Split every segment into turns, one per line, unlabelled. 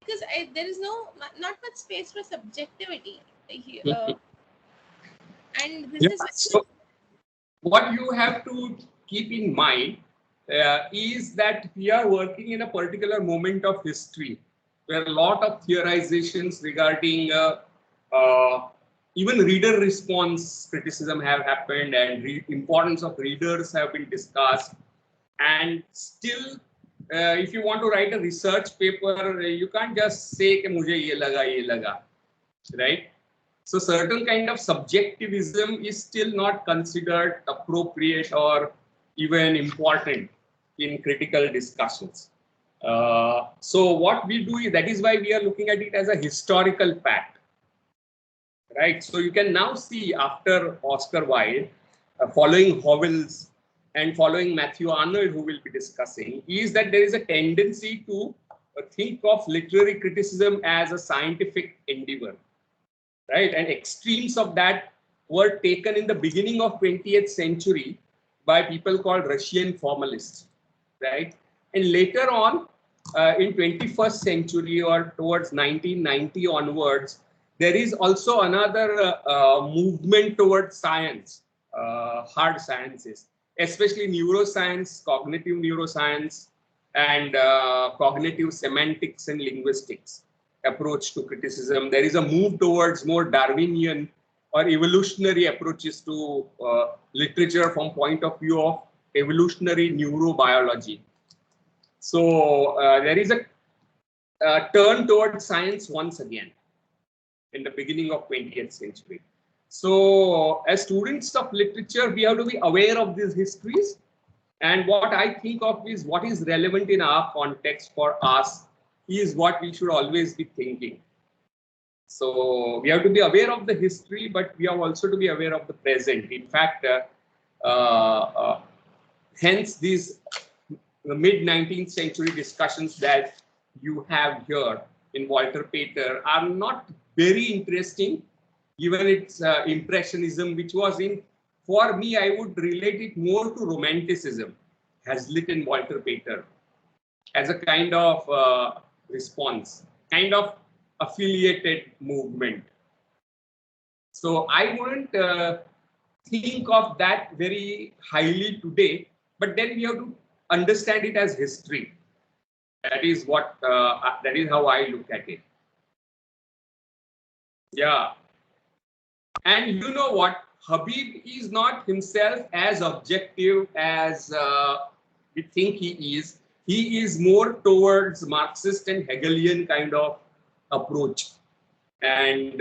because there is not much space for subjectivity here, and this
Yeah.
is
So what you have to keep in mind is that we are working in a particular moment of history where a lot of theorizations regarding uh, even reader response criticism have happened, and importance of readers have been discussed. And still, if you want to write a research paper, you can't just say कि मुझे ये लगा, right? So certain kind of subjectivism is still not considered appropriate or even important in critical discussions. So what we do is, that is why we are looking at it as a historical fact, right? So you can now see after Oscar Wilde, following Howells and following Matthew Arnold, who will be discussing, is that there is a tendency to think of literary criticism as a scientific endeavor, right? And extremes of that were taken in the beginning of 20th century by people called Russian formalists, right? And later on, in 21st century or towards 1990 onwards, there is also another movement towards science, hard sciences, especially neuroscience, cognitive neuroscience, and cognitive semantics and linguistics approach to criticism. There is a move towards more Darwinian or evolutionary approaches to literature from point of view of evolutionary neurobiology. So there is a turn towards science once again in the beginning of 20th century. So as students of literature, we have to be aware of these histories. And what I think of is what is relevant in our context for us is what we should always be thinking. So we have to be aware of the history, but we have also to be aware of the present. In fact, hence these mid 19th century discussions that you have here in Walter Pater are not very interesting, given its impressionism, which was in, for me, I would relate it more to romanticism, Hazlitt and Walter Pater, as a kind of response, kind of affiliated movement. So I wouldn't think of that very highly today, but then we have to understand it as history. That is what, that is how I look at it. Yeah. And you know what? Habib is not himself as objective as we think he is. He is more towards Marxist and Hegelian kind of approach. And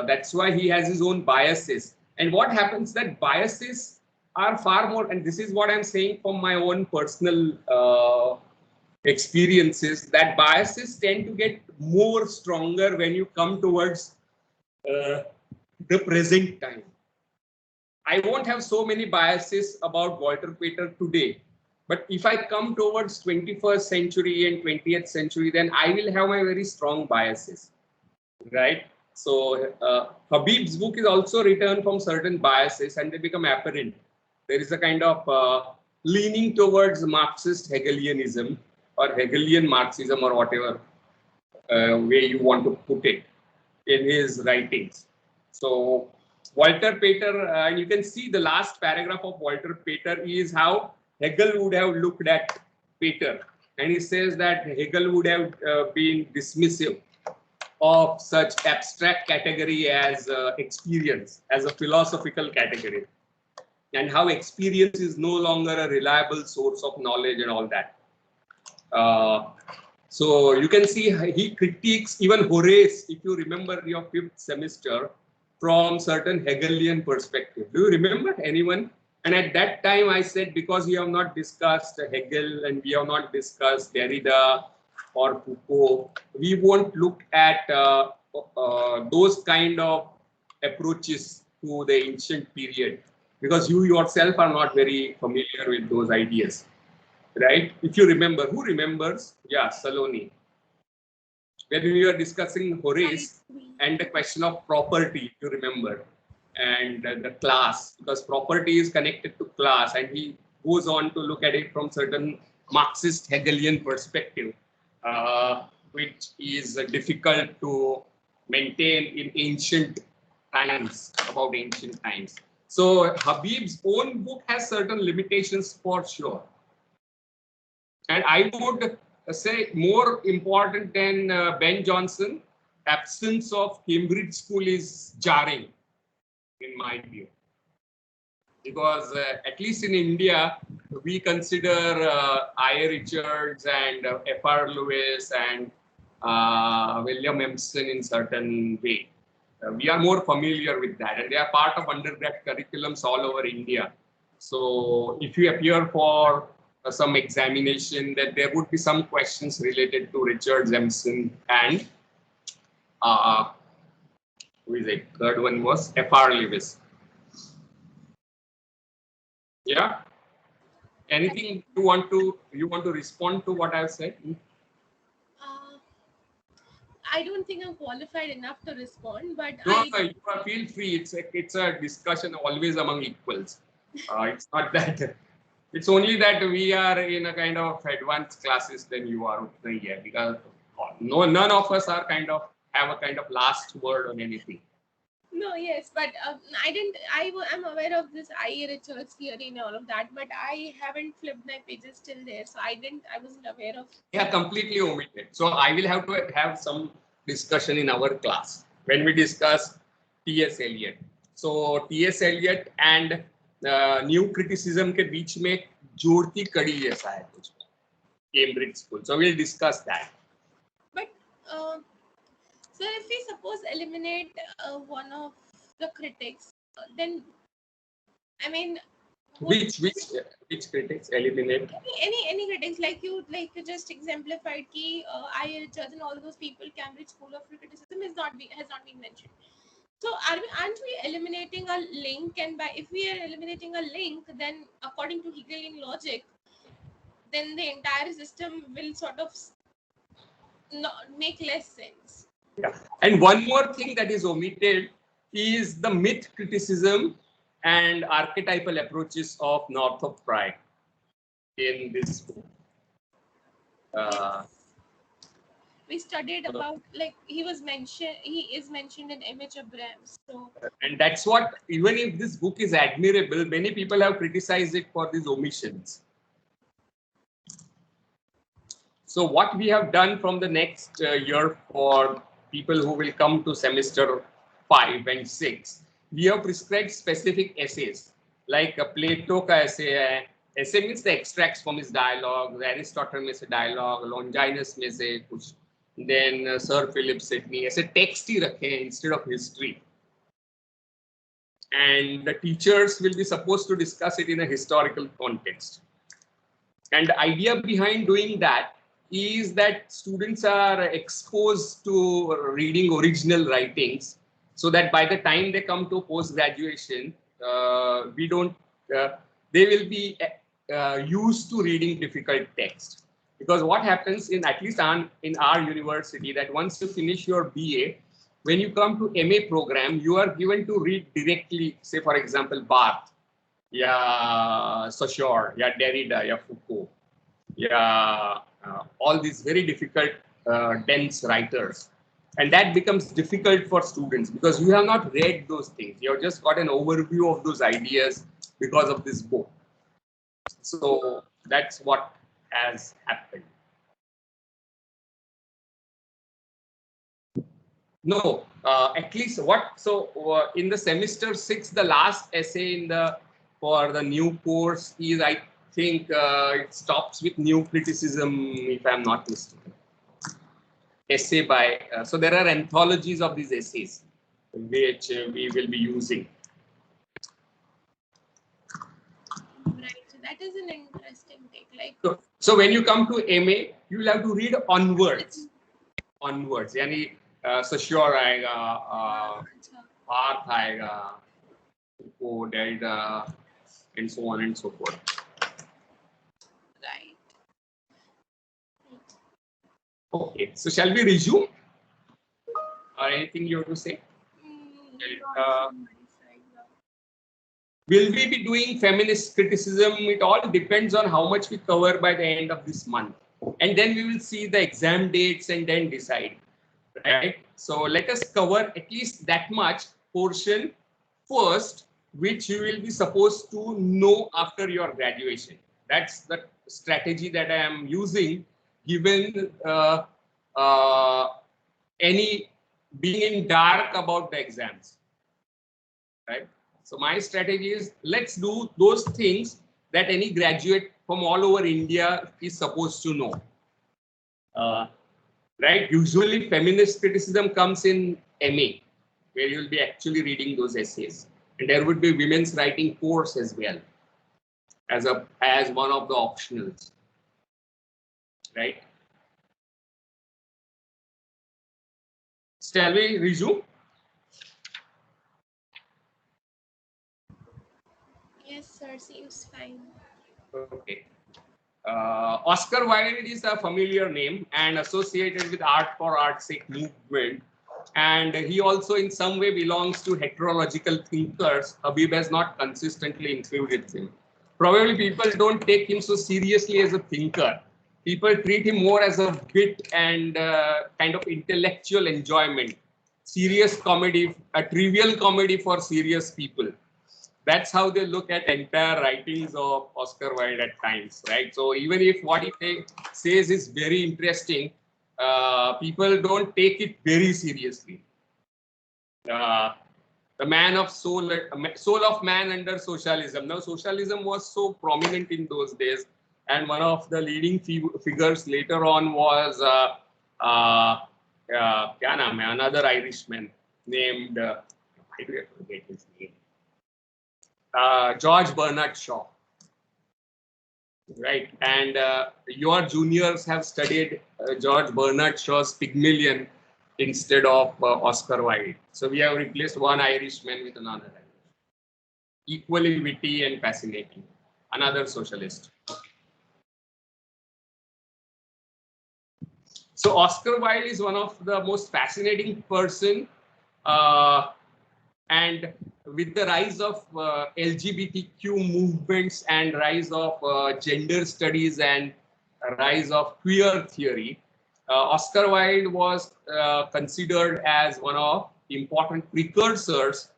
that's why he has his own biases. And what happens that biases are far more, and this is what I'm saying from my own personal experiences, that biases tend to get more stronger when you come towards the present time. I won't have so many biases about Walter Pater today, but if I come towards 21st century and 20th century, then I will have my very strong biases, right? So Habib's book is also written from certain biases, and they become apparent. There is a kind of leaning towards Marxist Hegelianism or Hegelian Marxism or whatever way you want to put it in his writings. So Walter Pater, and you can see the last paragraph of Walter Pater is how Hegel would have looked at Pater. And he says that Hegel would have been dismissive of such abstract category as experience, as a philosophical category, and how experience is no longer a reliable source of knowledge and all that. So you can see he critiques even Horace, if you remember your 5th semester, from certain Hegelian perspective. Do you remember anyone? And at that time I said, because we have not discussed Hegel and we have not discussed Derrida or Foucault, we won't look at those kind of approaches to the ancient period, because you yourself are not very familiar with those ideas. Right? If you remember, who remembers? Yeah, Saloni. When we were discussing Horace and the question of property, if you remember, and the class, because property is connected to class, and he goes on to look at it from certain Marxist Hegelian perspective. which is difficult to maintain in ancient times, about ancient times. So Habib's own book has certain limitations for sure. And I would say more important than Ben Jonson, absence of Cambridge School is jarring in my view. Because at least in India, we consider I. Richards and F.R. Lewis and William Empson in certain way. We are more familiar with that, and they are part of undergrad curriculums all over India. So if you appear for some examination, that there would be some questions related to Richards, Empson, and who is it? Third one was F.R. Lewis. Yeah. Anything you want to respond to what I've said?
I don't think I'm qualified enough to respond, but
No, you feel free. It's a discussion always among equals. It's not that. It's only that we are in a kind of advanced classes than you are here, because none of us are have a kind of last word on anything.
No, yes, but I'm aware of this I. Richards theory and all of that, but I haven't flipped my pages till there, so I wasn't aware of.
Yeah, completely omitted. So I will have to have some discussion in our class when we discuss T.S. Eliot. So T.S. Eliot and new criticism के बीच में एक जोड़ती कड़ी जैसा है कुछ Cambridge School. So we'll discuss that.
But sir, if we suppose eliminate one of the critics, then I mean,
which critics eliminate?
Any critics, like you just exemplified ki I. Richards and all those people, Cambridge School of Criticism has not been mentioned. So aren't we eliminating a link? And if we are eliminating a link, then according to Hegelian logic, then the entire system will sort of not make less sense.
Yeah. And one more thing that is omitted is the myth criticism and archetypal approaches of Northrop Frye in this book.
We studied about, like, he is mentioned in Image of Brahms. So,
and that's what, even if this book is admirable, many people have criticized it for these omissions. So what we have done from the next year for people who will come to semester 5 and 6, we have prescribed specific essays, like Plato ka essay hai. Essay means the extracts from his dialogue, Aristotle में से dialogue, Longinus में से कुछ, then Sir Philip Sidney, ऐसे text ही रखे हैं instead of history. And the teachers will be supposed to discuss it in a historical context. And the idea behind doing that is that students are exposed to reading original writings, so that by the time they come to post-graduation, they will be used to reading difficult text. Because what happens in our university, that once you finish your BA, when you come to MA program, you are given to read directly, say for example, Barthes, Saussure, Derrida, Foucault, all these very difficult, dense writers. And that becomes difficult for students because you have not read those things. You have just got an overview of those ideas because of this book. So that's what has happened. No, at least in the semester 6, the last essay for the new course is, I think it stops with new criticism, if I'm not mistaken. Essay by, so there are anthologies of these essays, which we will be using.
Right, so that is an interesting take. Like,
so when you come to MA, you will have to read onwards. Yani Saussure आएगा, Barthes आएगा, Foucault, Derrida, and so on and so forth.
Right.
Okay, so shall we resume? Or anything you have to say? Will we be doing feminist criticism? It all depends on how much we cover by the end of this month. and then we will see the exam dates and then decide, right? So let us cover at least that much portion first, which you will be supposed to know after your graduation. That's the strategy that I am using, given uh, any being in dark about the exams, right? So my strategy is, let's do those things that any graduate from all over India is supposed to know. Uh, right? Usually feminist criticism comes in MA, where you'll be actually reading those essays. And there would be women's writing course as well, as one of the optionals, right? Shall we resume?
Yes, sir. Seems fine.
Okay. Oscar Wilde is a familiar name and associated with art for art's sake movement. And he also in some way belongs to heterological thinkers. Habib has not consistently included him. Probably people don't take him so seriously as a thinker. People treat him more as a bit and kind of intellectual enjoyment. Serious comedy, a trivial comedy for serious people. That's how they look at entire writings of Oscar Wilde at times, right? So even if what he says is very interesting, people don't take it very seriously. Uh, the man of soul, soul of man under socialism. Now, socialism was so prominent in those days, and one of the leading figures later on was kya naam hai? Another Irishman named, I forget his name, George Bernard Shaw, right? And your juniors have studied George Bernard Shaw's Pygmalion instead of Oscar Wilde. So we have replaced one Irishman with another Irish. Equally witty and fascinating. Another socialist. So Oscar Wilde is one of the most fascinating person, uh, and with the rise of LGBTQ movements and rise of gender studies and rise of queer theory, Oscar Wilde was considered as one of important precursors,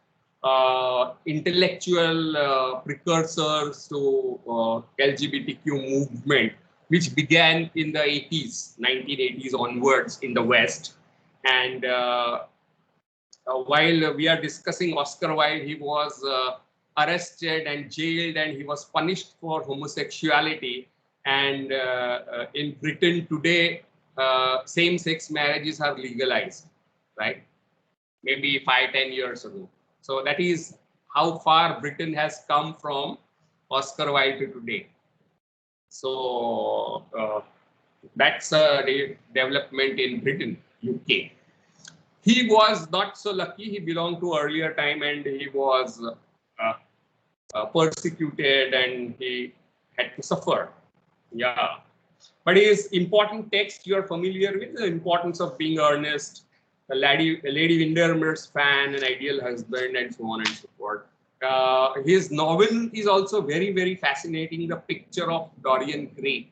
intellectual precursors to LGBTQ movement, which began in the 80s, 1980s onwards in the West. And while we are discussing Oscar Wilde, he was arrested and jailed, and he was punished for homosexuality. And in Britain today, same-sex marriages are legalized, right? Maybe 5-10 years ago. So that is how far Britain has come from Oscar Wilde to today. So that's a development in Britain, UK. He was not so lucky. He belonged to earlier time, and he was persecuted, and he had to suffer. Yeah. But his important text you are familiar with, the importance of being earnest, Lady Windermere's fan, an ideal husband, and so on and so forth. His novel is also very, very fascinating. The Picture of Dorian Gray,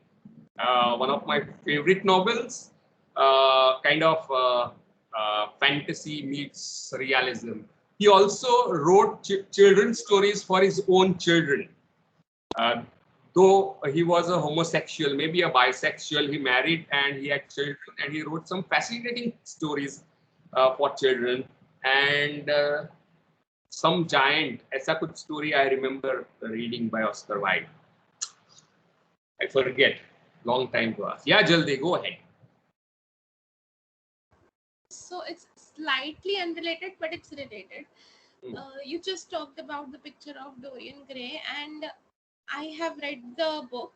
one of my favorite novels, kind of fantasy meets realism. He also wrote children's stories for his own children. Uh, though he was a homosexual, maybe a bisexual, he married and he had children, and he wrote some fascinating stories for children. And some giant, aisa kuch story I remember reading by Oscar Wilde. I forget, long time to ask. Yeah, Jaldi, go ahead.
So it's slightly unrelated, but it's related. You just talked about the Picture of Dorian Gray, and I have read the book,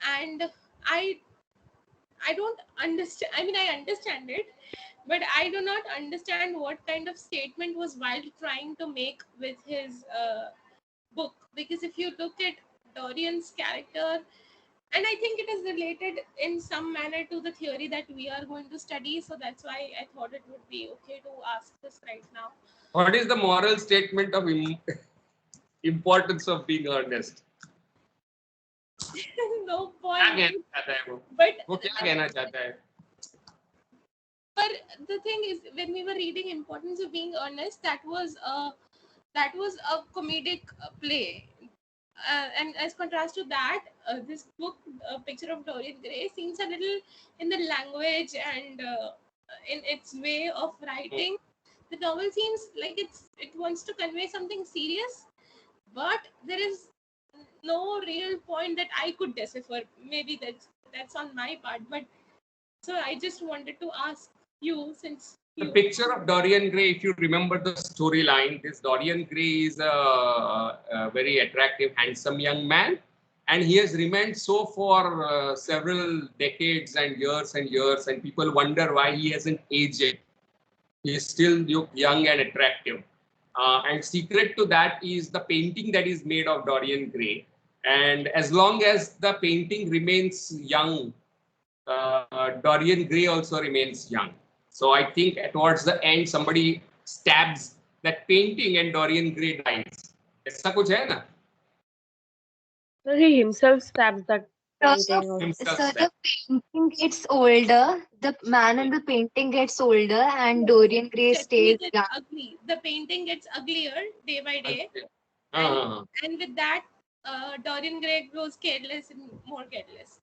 and I I don't understand. I mean, I understand it, but I do not understand what kind of statement was Wilde trying to make with his book. Because if you look at Dorian's character, and I think it is related in some manner to the theory that we are going to study, so that's why I thought it would be okay to ask this right now.
What is the moral statement of importance of being earnest?
No
क्या
point.
कहना चाहता है वो?
But
वो क्या कहना चाहता है?
but the thing is, when we were reading Importance of Being Earnest, that was a comedic play. And as contrast to that, this book, Picture of Dorian Gray, seems a little, in the language and in its way of writing, the novel seems like it wants to convey something serious, but there is no real point that I could decipher. Maybe that's on my part, but so I just wanted to ask you, since
The
you.
Picture of Dorian Gray, if you remember the storyline, this Dorian Gray is a very attractive, handsome young man, and he has remained so for several decades and years, and people wonder why he hasn't aged. He is still young and attractive. And secret to that is the painting that is made of Dorian Gray. And as long as the painting remains young, Dorian Gray also remains young. So I think towards the end, somebody stabs that painting and Dorian Gray dies. ऐसा कुछ है ना?
So he himself stabs that
So,
painting.
Himself
so the
stabs.
painting gets older, the man in the painting gets older, and Dorian Gray
Stephanie
stays
gets
young.
ugly. The painting gets uglier day by day,
Uh,
and with that, Dorian Gray grows careless and more careless.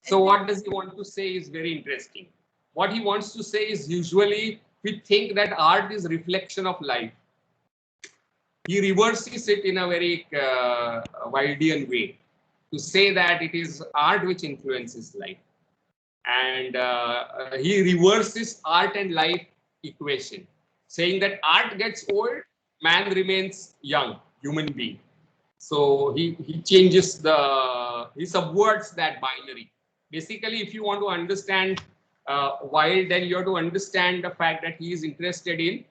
so what does he want to say is very interesting. What he wants to say is usually we think that art is reflection of life. He reverses it in a very Wildean way to say that it is art which influences life. And he reverses art and life equation, saying that art gets old, man remains young, human being. So he changes he subverts that binary. Basically, if you want to understand Wilde, then you have to understand the fact that he is interested in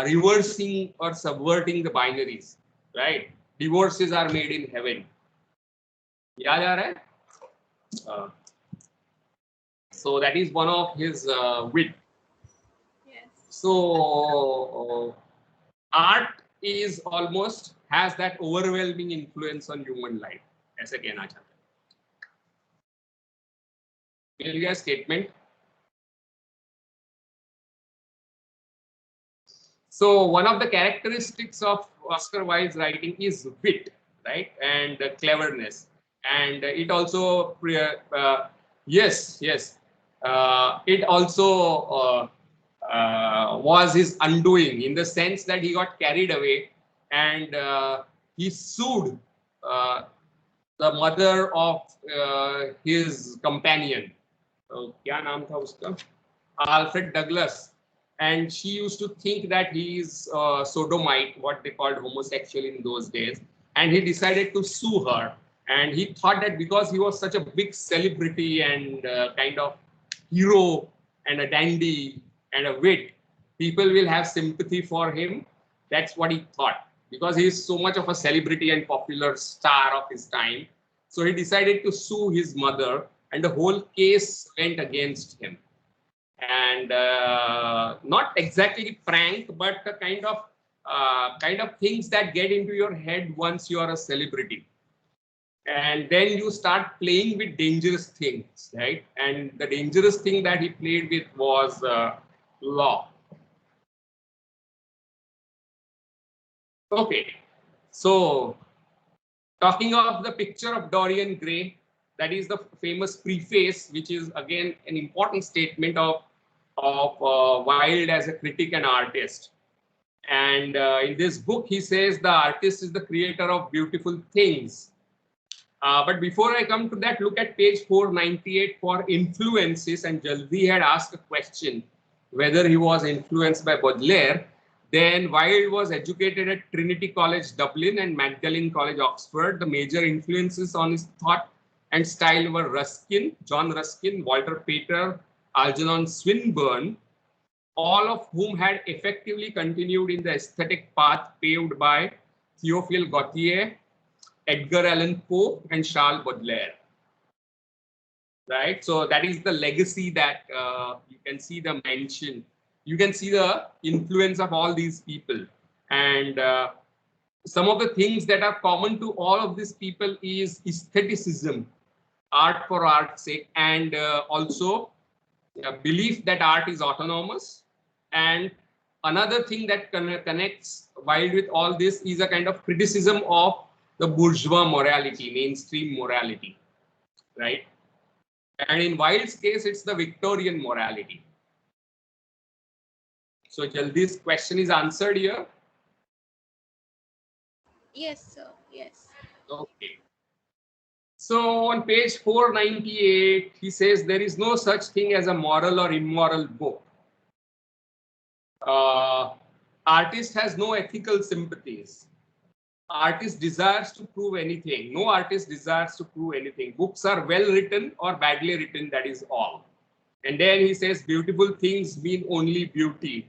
reversing or subverting the binaries, right? Divorces are made in heaven. याद आ रहा है? So that is one of his wit.
Yes.
So art is almost has that overwhelming influence on human life. ऐसे कहना चाहता हूँ. मिल गया statement. So one of the characteristics of Oscar Wilde's writing is wit, right, and cleverness, and it also yes, it also was his undoing in the sense that he got carried away and he sued the mother of his companion. क्या नाम था उसका? Alfred Douglas, and she used to think that he is sodomite, what they called homosexual in those days, and he decided to sue her. And he thought that because he was such a big celebrity and kind of hero and a dandy and a wit, people will have sympathy for him. That's what he thought, because he is so much of a celebrity and popular star of his time. So he decided to sue his mother, and the whole case went against him. And not exactly prank, but the kind of things that get into your head once you are a celebrity, and then you start playing with dangerous things, right? And the dangerous thing that he played with was law. Okay, so talking of the Picture of Dorian Gray, that is the famous preface, which is again an important statement of Wilde as a critic and artist. And in this book, he says the artist is the creator of beautiful things. But before I come to that, look at page 498 for influences. And Jaldi had asked a question whether he was influenced by Baudelaire. Then Wilde was educated at Trinity College, Dublin, and Magdalen College, Oxford. The major influences on his thought and style were Ruskin, John Ruskin, Walter Pater, Algernon Swinburne, all of whom had effectively continued in the aesthetic path paved by Théophile Gautier, Edgar Allan Poe, and Charles Baudelaire. Right? So that is the legacy that you can see the mention. You can see the influence of all these people. And some of the things that are common to all of these people is aestheticism, art for art's sake, and also a belief that art is autonomous. And another thing that connects Wilde with all this is a kind of criticism of the bourgeois morality, mainstream morality, right? And in Wilde's case, it's the Victorian morality. So this question is answered here.
Yes, sir. Yes.
Okay. So on page 498, he says there is no such thing as a moral or immoral book. Artist has no ethical sympathies. Artist desires to prove anything. No artist desires to prove anything. Books are well written or badly written, that is all. And then he says beautiful things mean only beauty.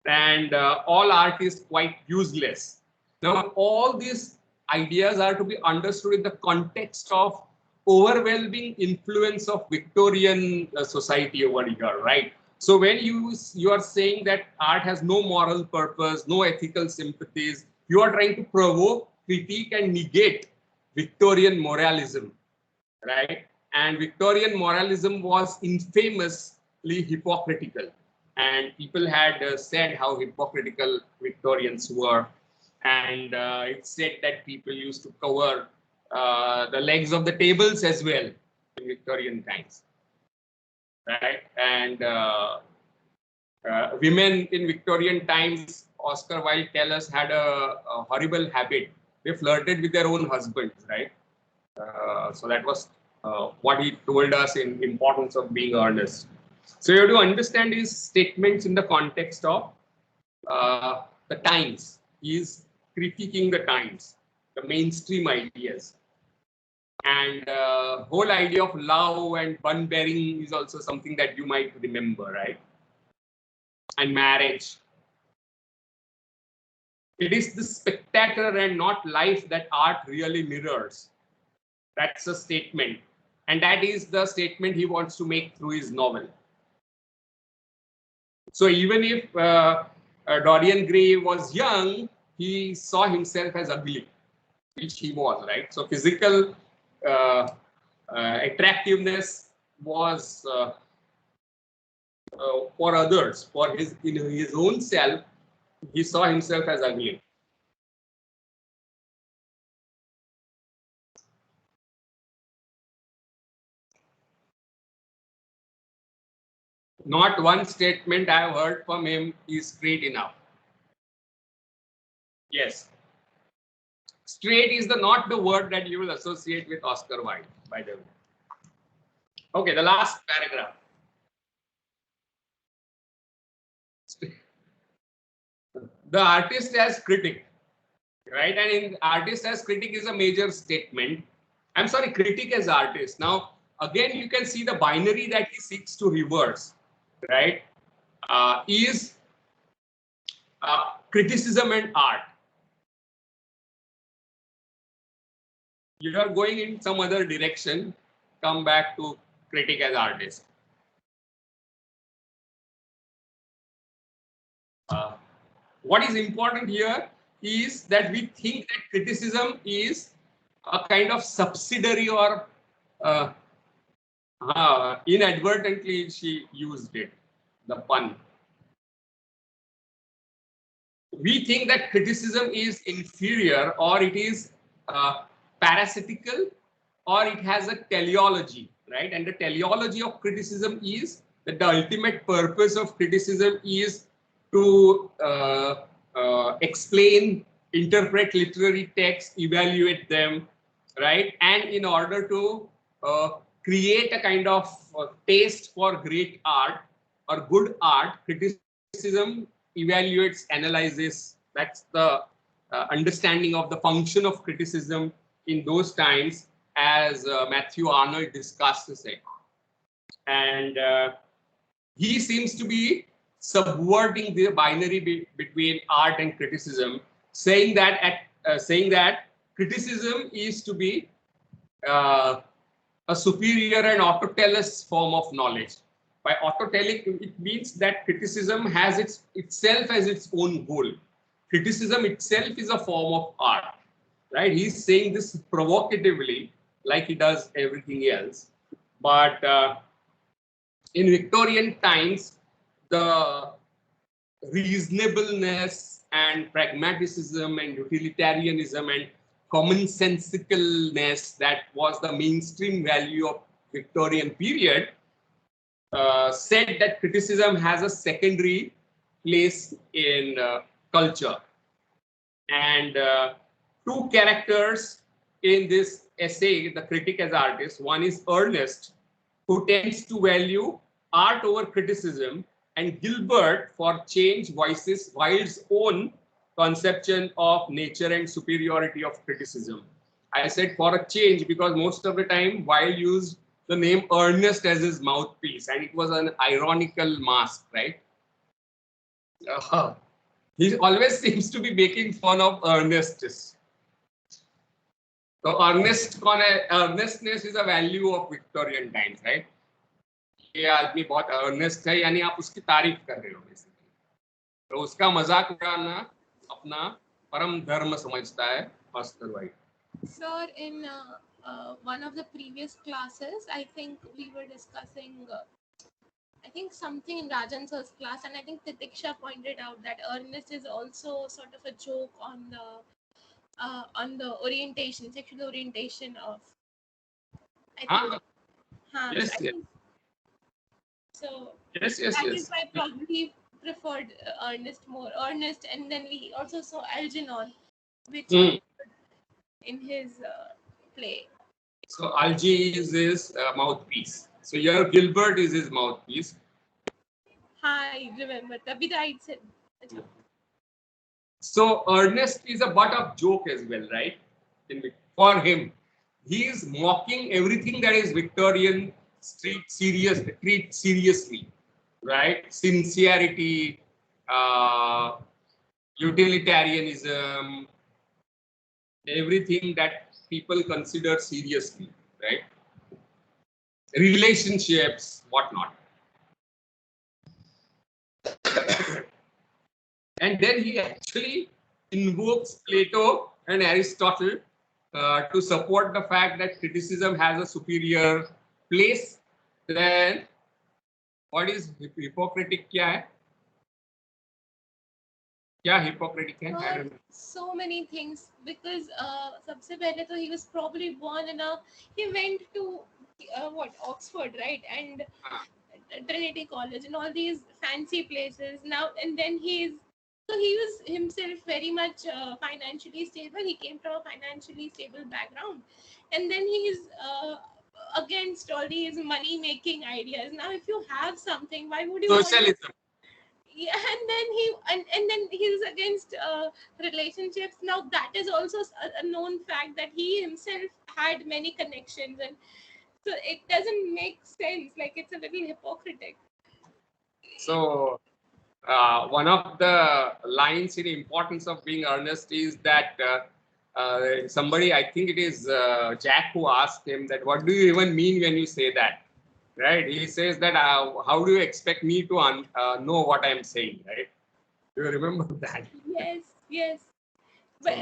And all art is quite useless. Now, all these ideas are to be understood in the context of overwhelming influence of Victorian society over here, right? So when you are saying that art has no moral purpose, no ethical sympathies, you are trying to provoke, critique, and negate Victorian moralism, right? And Victorian moralism was infamously hypocritical. And people had said how hypocritical Victorians were. And it's said that people used to cover the legs of the tables as well in Victorian times, right? And women in Victorian times, Oscar Wilde tells us, had a horrible habit. They flirted with their own husbands, right? So that was what he told us in importance of being earnest. So you have to understand his statements in the context of the times. He is critiquing the times, the mainstream ideas. And whole idea of love and bun bearing is also something that you might remember, right? And marriage. It is the spectator and not life that art really mirrors. That's a statement. And that is the statement he wants to make through his novel. So even if Dorian Gray was young, he saw himself as ugly, which he was, right? So physical attractiveness was for others, for in his own self, he saw himself as ugly. Not one statement I have heard from him is straight enough. Yes. Straight is not the word that you will associate with Oscar Wilde, by the way. Okay, the last paragraph. The artist as critic, right? And in artist as critic is a major statement. I'm sorry, critic as artist. Now, again, you can see the binary that he seeks to reverse, right? Is criticism and art. You are going in some other direction, come back to critic as artist. What is important here is that we think that criticism is a kind of subsidiary or inadvertently she used it, the pun. We think that criticism is inferior or it is parasitical or it has a teleology, right? And the teleology of criticism is that the ultimate purpose of criticism is to explain, interpret literary texts, evaluate them, right? And in order to create a kind of taste for great art or good art, criticism evaluates, analyzes. That's the understanding of the function of criticism in those times, as Matthew Arnold discusses it. And he seems to be subverting the binary between art and criticism, saying that criticism is to be a superior and autotelous form of knowledge. By autotelic, it means that criticism has itself as its own goal. criticism itself is a form of art, right? He's saying this provocatively, like he does everything else. But in Victorian times, the reasonableness and pragmatism and utilitarianism and commonsensicalness that was the mainstream value of Victorian period said that criticism has a secondary place in culture. And two characters in this essay, the critic as artist, one is Ernest, who tends to value art over criticism, and Gilbert for change voices Wilde's own conception of nature and superiority of criticism. I said for a change because most of the time Wilde used the name Ernest as his mouthpiece, and it was an ironical mask, right? He always seems to be making fun of earnestness. So earnestness is a value of Victorian times, right? ये आदमी बहुत Ernest है, यानी आप उसकी तारीफ कर रहे हो बेसिकली, तो उसका मजाक उड़ाना अपना परम धर्म समझता है master white.
Sir, in one of the previous classes, I think we were discussing, I think something in Rajan sir's class, and I think Titiksha pointed out that earnest is also sort of a joke on the orientation, sexual orientation of. I think.
Yes,
I think so.
yes.
That is why probably preferred Ernest more. Ernest, and then we also saw Algernon, which in his play.
So Algie is his mouthpiece. So your Gilbert is his mouthpiece.
I remember. Tabhi right said.
So Ernest is a butt of joke as well, right? For him, he is mocking everything that is Victorian treat seriously, right? Sincerity, utilitarianism, everything that people consider seriously, right? Relationships, whatnot. And then he actually invokes Plato and Aristotle to support the fact that criticism has a superior place. Then what is Hippocratic? क्या है? क्या Hippocratic है? I don't know.
So many things, because सबसे पहले तो he was probably born in a, he went to Oxford, right, and Trinity College and all these fancy places now, and then he was himself very much financially stable. He came from a financially stable background, and then he's against all these money making ideas. Now if you have something, why would you
Socialism.
Yeah, and then he's against relationships. Now that is also a known fact that he himself had many connections, and so it doesn't make sense. Like, it's a little hypocritical.
So one of the lines in importance of being earnest is that somebody, I think it is Jack, who asked him that, what do you even mean when you say that? Right? He says that, how do you expect me to know what I'm saying, right? Do you remember that?
Yes.
But, so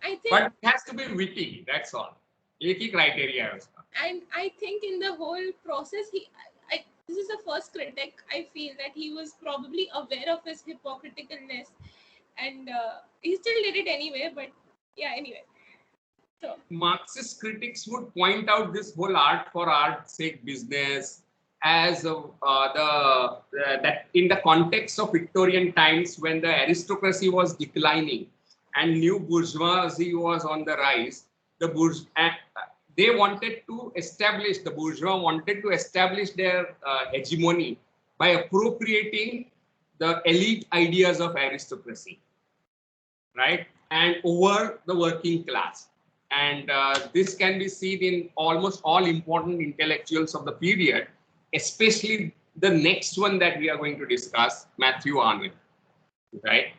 I think,
but it has to be witty, that's all. एक ही criteria है उसका.
And I think in the whole process, this is the first critic I feel that he was probably aware of his hypocriticalness, and he still did it anyway. But yeah, anyway. So
Marxist critics would point out this whole art for art's sake business as that in the context of Victorian times, when the aristocracy was declining and new bourgeoisie was on the rise, the bourgeois wanted to establish their hegemony by appropriating the elite ideas of aristocracy, right, and over the working class. And this can be seen in almost all important intellectuals of the period, especially the next one that we are going to discuss, Matthew Arnold, right?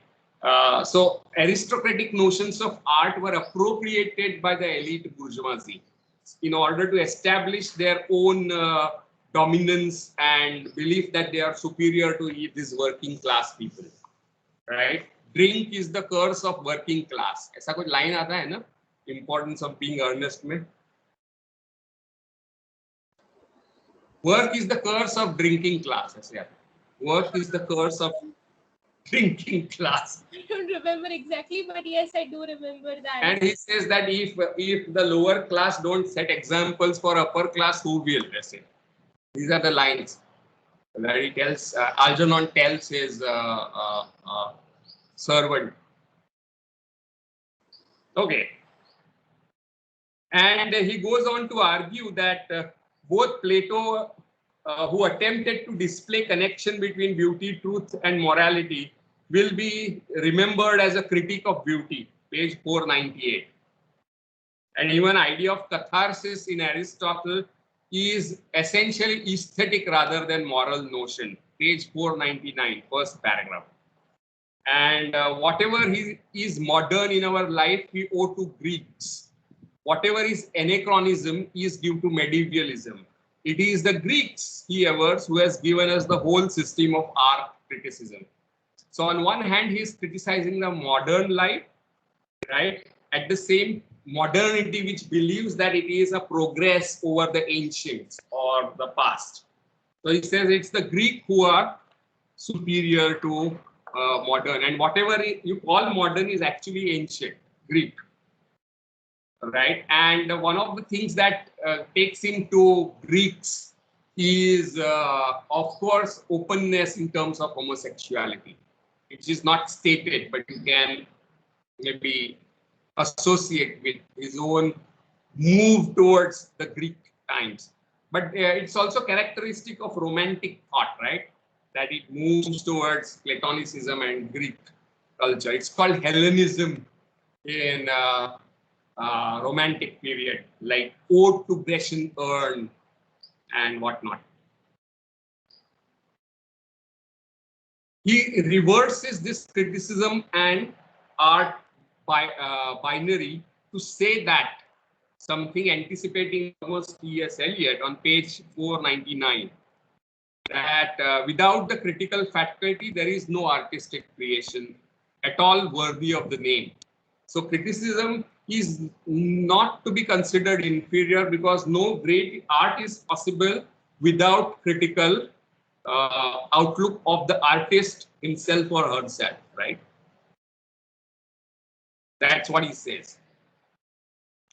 So aristocratic notions of art were appropriated by the elite bourgeoisie in order to establish their own dominance and belief that they are superior to these working class people, right? drink is the curse of working class. ऐसा कुछ line आता है ना? Importance of being earnest में. Work is the curse of drinking class. ऐसे आता है. Work is the curse of drinking class.
I don't remember exactly, but yes, I do remember that.
And he says that if the lower class don't set examples for upper class, who will? Say. These are the lines that he tells. Algernon tells his servant. Okay. And he goes on to argue that both Plato, who attempted to display connection between beauty, truth, and morality, will be remembered as a critique of beauty, page 498. And even idea of catharsis in Aristotle is essentially aesthetic rather than moral notion, page 499, first paragraph. And whatever is modern in our life, we owe to Greeks. Whatever is anachronism is due to medievalism. It is the Greeks, he avers, who has given us the whole system of art criticism. So on one hand, he is criticizing the modern life, right? At the same modernity, which believes that it is a progress over the ancients or the past. So he says it's the Greek who are superior to modern, and whatever you call modern is actually ancient Greek, right? And one of the things that takes him to Greeks is, of course, openness in terms of homosexuality, which is not stated, but you can maybe associate with his own move towards the Greek times. But it's also characteristic of romantic thought, right? That it moves towards Platonicism and Greek culture. It's called Hellenism in romantic period, like Ode to Grecian Urn and whatnot. He reverses this criticism and art binary to say that something anticipating almost T.S. Eliot on page 499, that without the critical faculty, there is no artistic creation at all worthy of the name. So criticism is not to be considered inferior because no great art is possible without critical outlook of the artist himself or herself, right? That's what he says.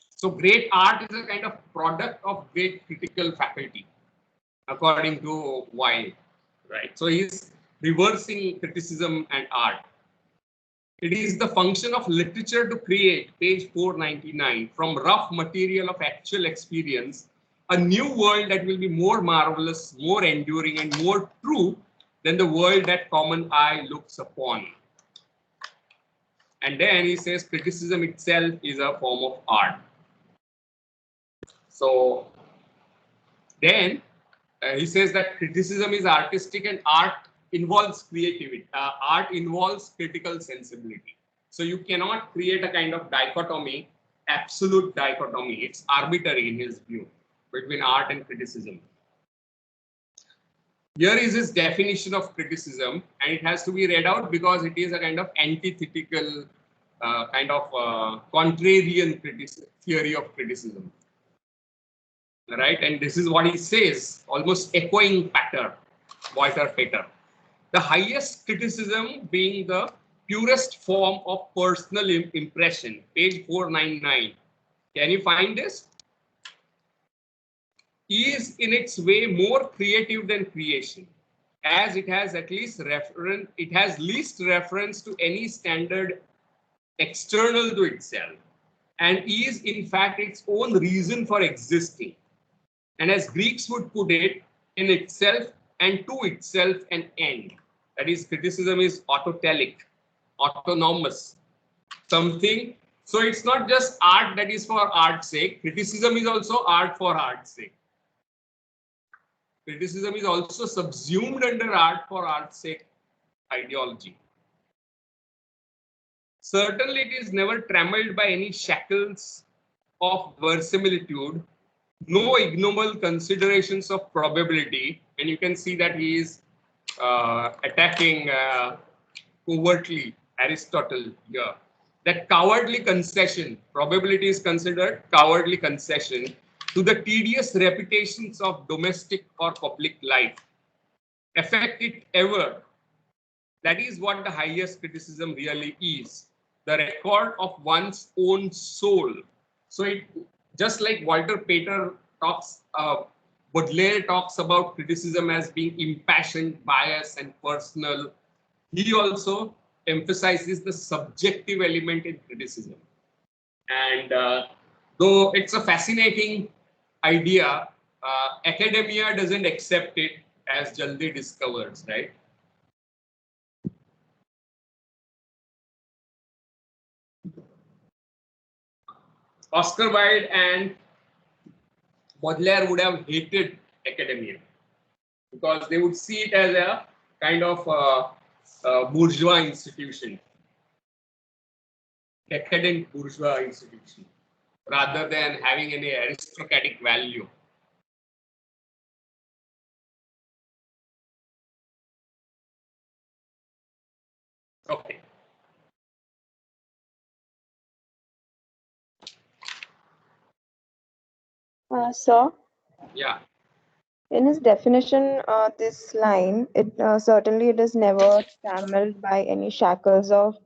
So great art is a kind of product of great critical faculty, according to Wilde, right? So he's reversing criticism and art. It is the function of literature to create, page 499, from rough material of actual experience, a new world that will be more marvelous, more enduring, and more true than the world that common eye looks upon. And then he says criticism itself is a form of art. So then he says that criticism is artistic and art involves creativity. Art involves critical sensibility. So you cannot create a kind of dichotomy, absolute dichotomy. It's arbitrary in his view between art and criticism. Here is his definition of criticism, and it has to be read out because it is a kind of antithetical, kind of contrarian theory of criticism. Right, and this is what he says, almost echoing Pater, Pater. The highest criticism being the purest form of personal impression, page 499. Can you find this? Is in its way more creative than creation, as it has at least reference. It has least reference to any standard external to itself, and is in fact its own reason for existing. And as Greeks would put it, in itself and to itself an end. That is, criticism is autotelic, autonomous, something. So it's not just art that is for art's sake. Criticism is also art for art's sake. Criticism is also subsumed under art for art's sake ideology. Certainly, it is never trammeled by any shackles of verisimilitude, no ignoble considerations of probability, and you can see that he is attacking covertly Aristotle here, that cowardly concession, probability is considered cowardly concession to the tedious reputations of domestic or public life. Affect it ever. That is what the highest criticism really is. The record of one's own soul. So it just like Walter Pater talks, Baudelaire talks about criticism as being impassioned, biased, and personal. He also emphasizes the subjective element in criticism. And though it's a fascinating idea, academia doesn't accept it, as Jaldi discovers, right? Oscar Wilde and Baudelaire would have hated academia because they would see it as a kind of bourgeois institution, decadent bourgeois institution, rather than having any aristocratic value. Okay.
So,
Yeah.
in his definition, this line, it certainly it is never trammeled by any shackles of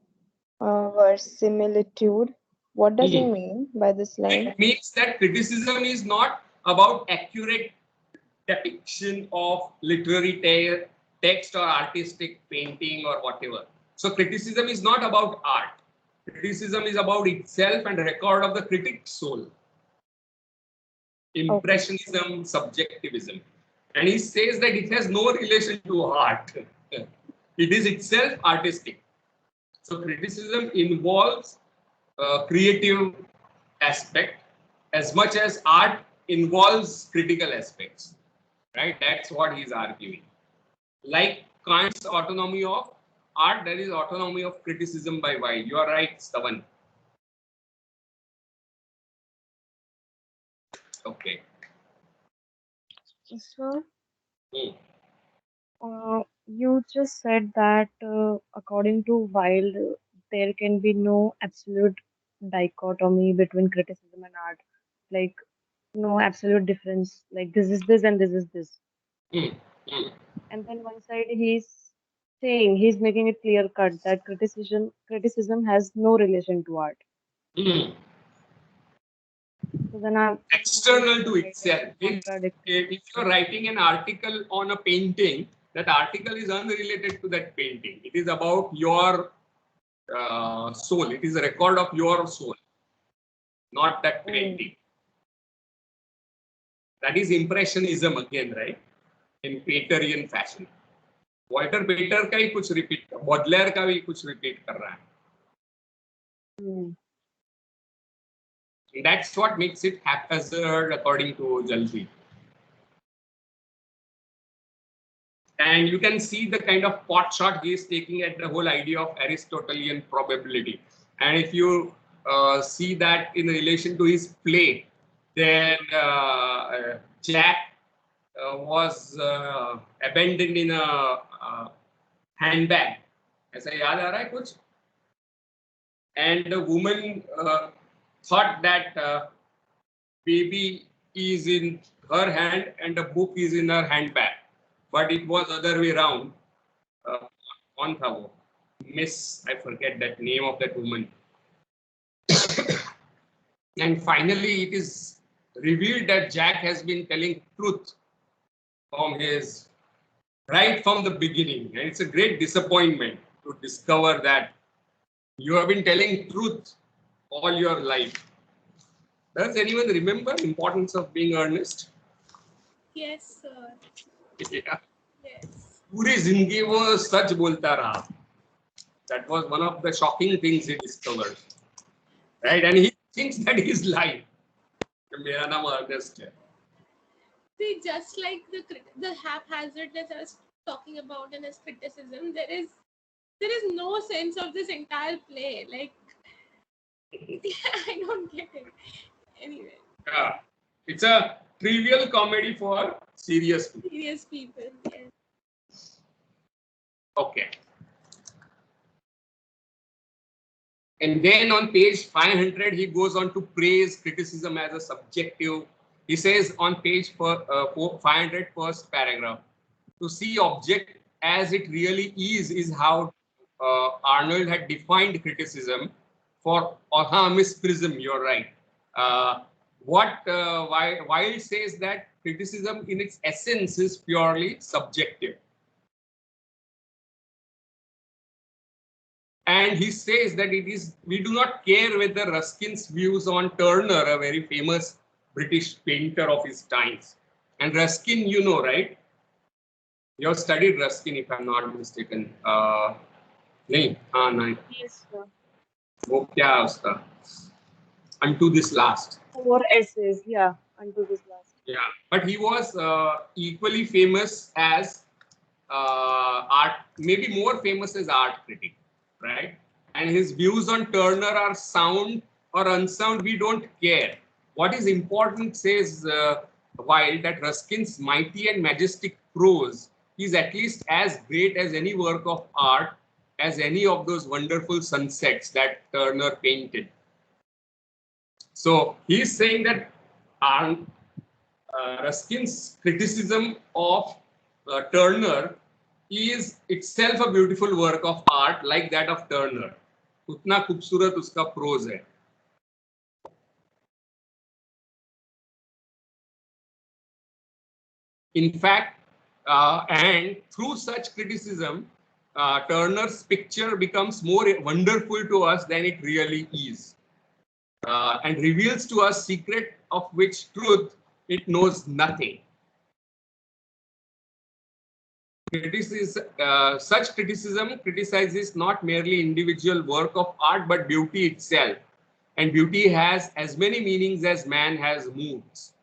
verisimilitude. What does he
Hmm.
mean by this line?
It means that criticism is not about accurate depiction of literary text or artistic painting or whatever. So criticism is not about art. Criticism is about itself and record of the critic's soul. Impressionism, subjectivism. And he says that it has no relation to art. It is itself artistic. So criticism involves creative aspect as much as art involves critical aspects, right? That's what he's arguing. Like Kant's autonomy of art, there is autonomy of criticism by Wilde. You are right, Stavan. Okay.
So,
Hmm.
you just said that according to Wilde, there can be no absolute dichotomy between criticism and art, like no absolute difference, like this is this and this is this.
Hmm. Hmm.
And then one side he's saying he's making it clear cut that criticism has no relation to art.
Hmm.
So then I'm
External to
like
itself.
contradicting.
If you're writing an article on a painting, that article is unrelated to that painting. It is about your soul. It is a record of your soul, not that painting. That is impressionism again, right? In Paterian fashion. Walter Pater का ही कुछ repeat, Baudelaire का भी कुछ repeat कर रहा है.
Hmm.
That's what makes it haphazard, according to Jaldi. And you can see the kind of pot shot he is taking at the whole idea of Aristotelian probability. And if you see that in relation to his play, then Jack was abandoned in a handbag. ऐसा याद आ रहा है कुछ? And the woman thought that baby is in her hand and the book is in her handbag. But it was other way around. कौन था वो? Miss, I forget that name of that woman. And finally, it is revealed that Jack has been telling truth right from the beginning. And it's a great disappointment to discover that you have been telling truth all your life. Does anyone remember the importance of being earnest?
Yes, sir.
Yeah.
Yes.
पूरी जिंदगी वो सच बोलता रहा. That was one of the shocking things he discovered. Right? And he thinks that he's lying. मेरा नाम earnest है.
See, just like the haphazardness I was talking about in his criticism, there is no sense of this entire play. Like, I don't get it. Anyway,
Yeah. It's a trivial comedy for serious people.
serious people. Yes.
Okay. And then on page 500, he goes on to praise criticism as a subjective. He says on page 500, first paragraph, to see object as it really is how Arnold had defined criticism for Miss Prism, you're right. Wilde says that criticism in its essence is purely subjective. And he says that we do not care whether Ruskin's views on Turner, a very famous British painter of his times. And Ruskin, you know, right? You have studied Ruskin, if I'm not mistaken. नहीं, हाँ नहीं.
Yes, sir.
वो क्या है उसका? Unto this last.
4 essays, yeah, until this last.
Yeah, but he was equally famous as art, maybe more famous as art critic, right? And his views on Turner are sound or unsound, we don't care. What is important, says Wilde, that Ruskin's mighty and majestic prose is at least as great as any work of art, as any of those wonderful sunsets that Turner painted. So he's saying that Ruskin's criticism of Turner is itself a beautiful work of art like that of Turner. उतना खूबसूरत उसका pros है. In fact, and through such criticism, Turner's picture becomes more wonderful to us than it really is, and reveals to us secret of which truth it knows nothing. Such criticism criticizes not merely individual work of art, but beauty itself. And beauty has as many meanings as man has moods.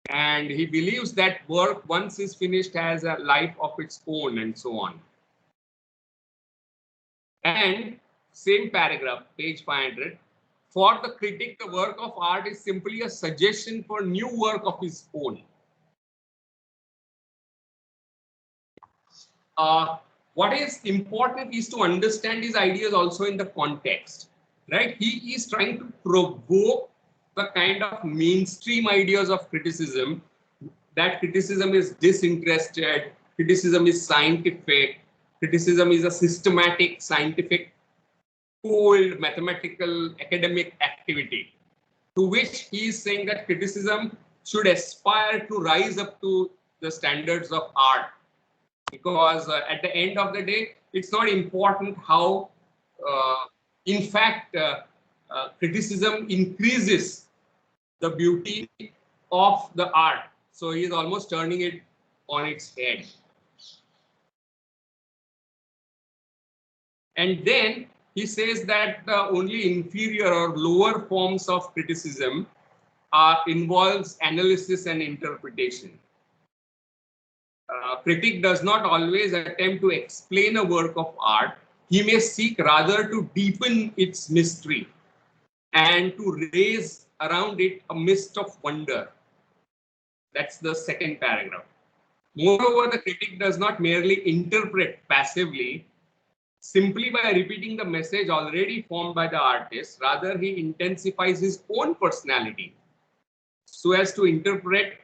And he believes that work, once is finished, has a life of its own, and so on. And same paragraph, page 500. For the critic, the work of art is simply a suggestion for new work of his own. What is important is to understand his ideas also in the context, right? He is trying to provoke the kind of mainstream ideas of criticism, that criticism is disinterested, criticism is scientific, criticism is a systematic, scientific, cold, mathematical, academic activity, to which he is saying that criticism should aspire to rise up to the standards of art. Because at the end of the day, it's not important how, in fact, criticism increases the beauty of the art. So he is almost turning it on its head. And then he says that the only inferior or lower forms of criticism involves analysis and interpretation. Critic does not always attempt to explain a work of art. He may seek rather to deepen its mystery and to raise around it a mist of wonder. That's the second paragraph. Moreover, the critic does not merely interpret passively, simply by repeating the message already formed by the artist. Rather, he intensifies his own personality so as to interpret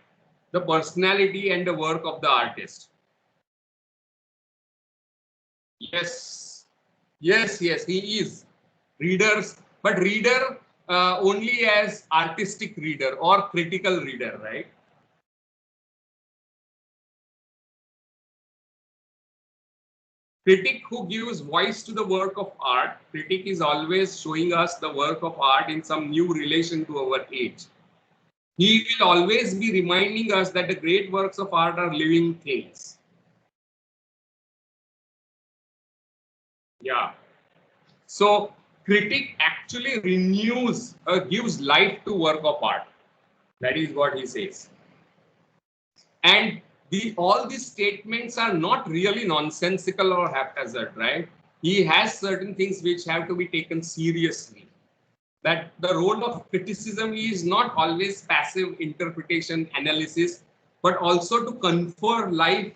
the personality and the work of the artist. Yes, he is. Readers, but reader only as artistic reader or critical reader, right? Critic who gives voice to the work of art, critic is always showing us the work of art in some new relation to our age. He will always be reminding us that the great works of art are living things. Yeah. So critic actually renews, gives life to work of art. That is what he says. And all these statements are not really nonsensical or haphazard, right? He has certain things which have to be taken seriously. That the role of criticism is not always passive interpretation, analysis, but also to confer life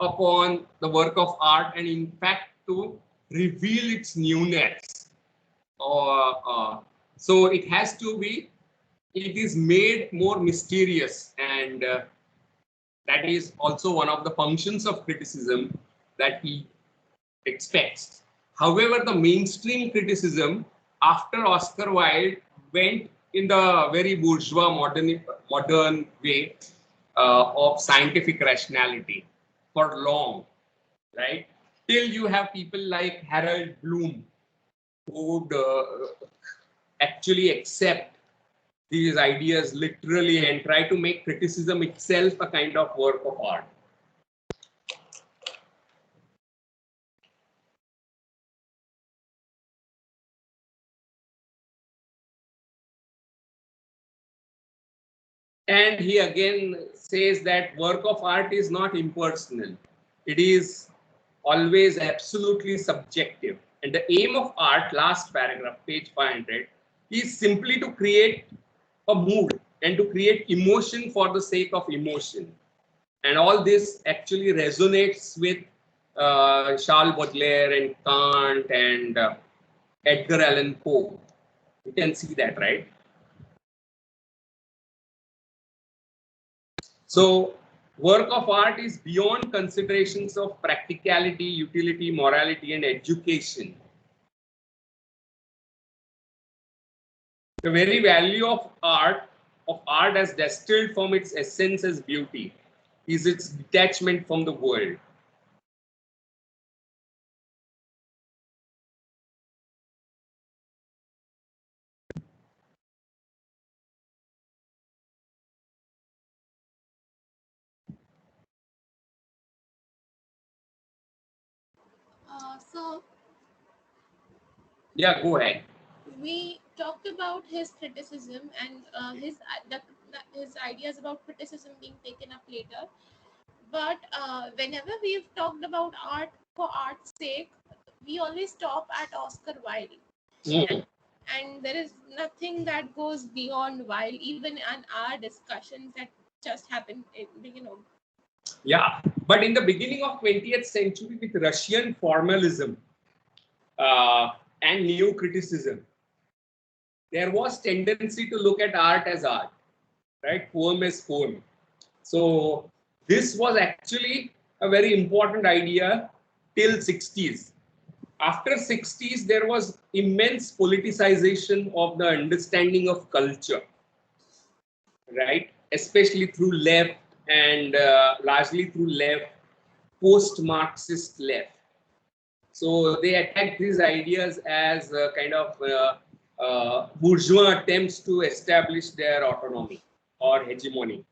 upon the work of art and in fact to reveal its newness. or so it has to be, it is made more mysterious, and that is also one of the functions of criticism that he expects. However, the mainstream criticism after Oscar Wilde went in the very bourgeois modern way of scientific rationality for long, right? Till you have people like Harold Bloom who would actually accept these ideas literally and try to make criticism itself a kind of work of art. And he again says that work of art is not impersonal. It is always absolutely subjective. And the aim of art, last paragraph, page 500, is simply to create a mood and to create emotion for the sake of emotion. And all this actually resonates with Charles Baudelaire and Kant and Edgar Allan Poe. You can see that, right? So, work of art is beyond considerations of practicality, utility, morality, and education. The very value of art as distilled from its essence as beauty, is its detachment from the world.
So
Yeah, go ahead.
we talked about his criticism and his ideas about criticism being taken up later. But whenever we've talked about art for art's sake, we always stop at Oscar Wilde.
Mm.
And there is nothing that goes beyond Wilde, even in our discussions that just happened in.
Yeah, but in the beginning of 20th century with Russian formalism and neo criticism, there was tendency to look at art as art, right? Poem as poem. So this was actually a very important idea till 60s. After 60s, there was immense politicization of the understanding of culture, right? Especially through left and largely through left, post-Marxist left. So they attack these ideas as a kind of bourgeois attempts to establish their autonomy or hegemony.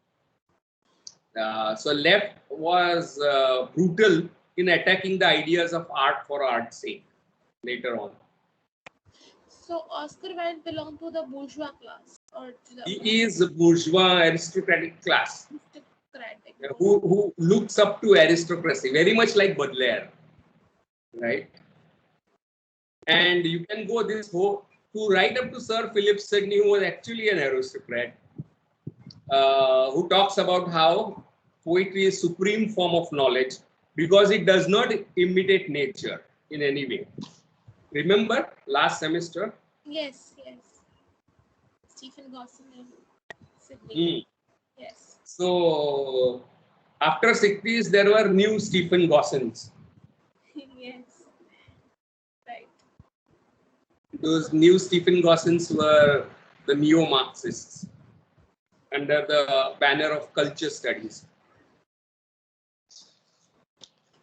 So left was brutal in attacking the ideas of art for art's sake later on.
So Oscar Wilde belonged to the bourgeois class or to the
He is a bourgeois aristocratic class
aristocratic.
who looks up to aristocracy, very much like Baudelaire, right? And you can go this whole to right up to Sir Philip Sidney, who was actually an aristocrat, who talks about how poetry is supreme form of knowledge because it does not imitate nature in any way. Remember last semester?
Yes, yes. Stephen Gosson and Sydney.
Mm.
Yes.
So after 60s, there were new Stephen Gossons.
Yes. Right.
Those new Stephen Gossons were the neo-Marxists under the banner of culture studies.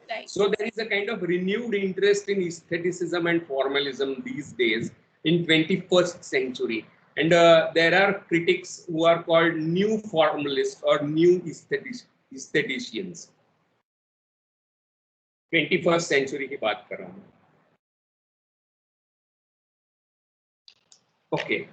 Right.
So there is a kind of renewed interest in aestheticism and formalism these days in 21st century. And there are critics who are called new formalists or new aestheticians. 21st century की बात कर रहा हूँ. Okay.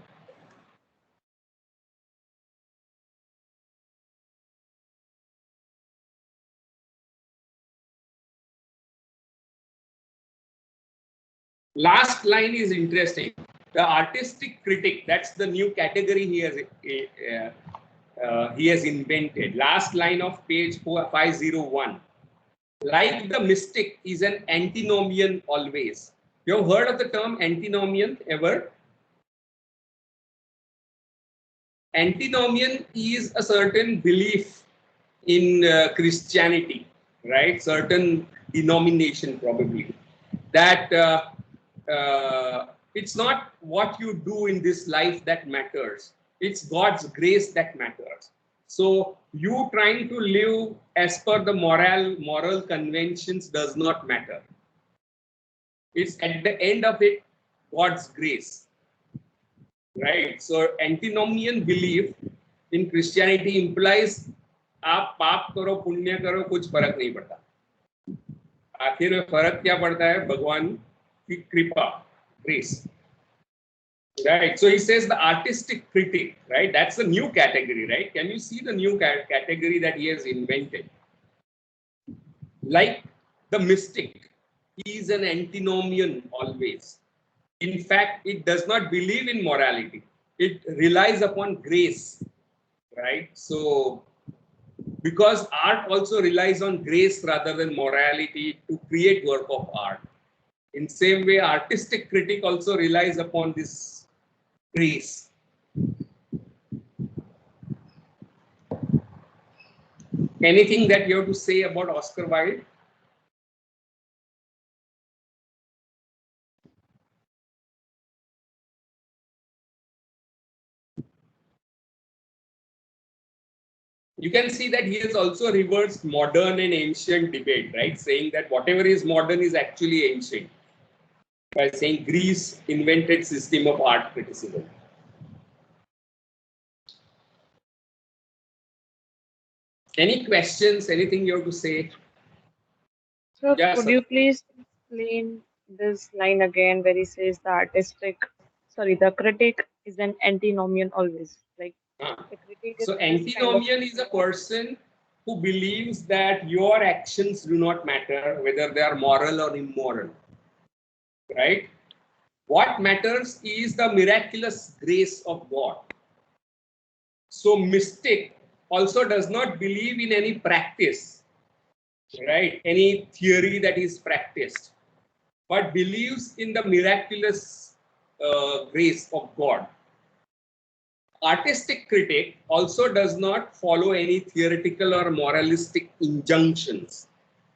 Last line is interesting. The artistic critic, that's the new category he has invented. Last line of page 501. Like the mystic is an antinomian always, You've heard of the term antinomian ever? Antinomian is a certain belief in Christianity, right? Certain denomination probably that it's not what you do in this life that matters. It's God's grace that matters. So you trying to live as per the moral conventions does not matter. It's at the end of it, God's grace. Right. So antinomian belief in Christianity implies आप पाप करो पुण्य करो कुछ फर्क नहीं पड़ता. आखिर में फर्क क्या पड़ता है? भगवान की कृपा, grace. Right. So he says the artistic critic, right? That's a new category, right? Can you see the new category that he has invented? Like the mystic, he is an antinomian always. In fact, it does not believe in morality. It relies upon grace, right? So, because art also relies on grace rather than morality to create work of art. In same way, artistic critic also relies upon this grace. Anything that you have to say about Oscar Wilde? You can see that he has also reversed modern and ancient debate, right? Saying that whatever is modern is actually ancient. By saying Greece invented system of art criticism. Any questions? Anything you have to say?
So
Yeah,
could
sir.
you please explain this line again where he says the critic is an antinomian always. Like the critic is
So
this kind of
antinomian is a person who believes that your actions do not matter, whether they are moral or immoral. Right? What matters is the miraculous grace of God. So mystic also does not believe in any practice, right? Any theory that is practiced, but believes in the miraculous grace of God. Artistic critic also does not follow any theoretical or moralistic injunctions,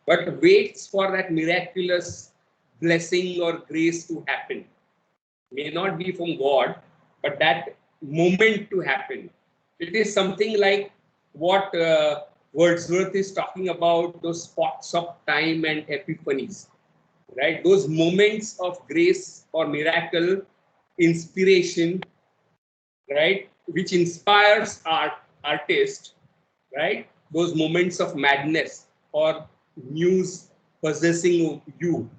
but waits for that miraculous blessing or grace to happen. May not be from God, but that moment to happen. It is something like what Wordsworth is talking about, those spots of time and epiphanies, right? Those moments of grace or miracle, inspiration, right? Which inspires artist, right? Those moments of madness or muse possessing you.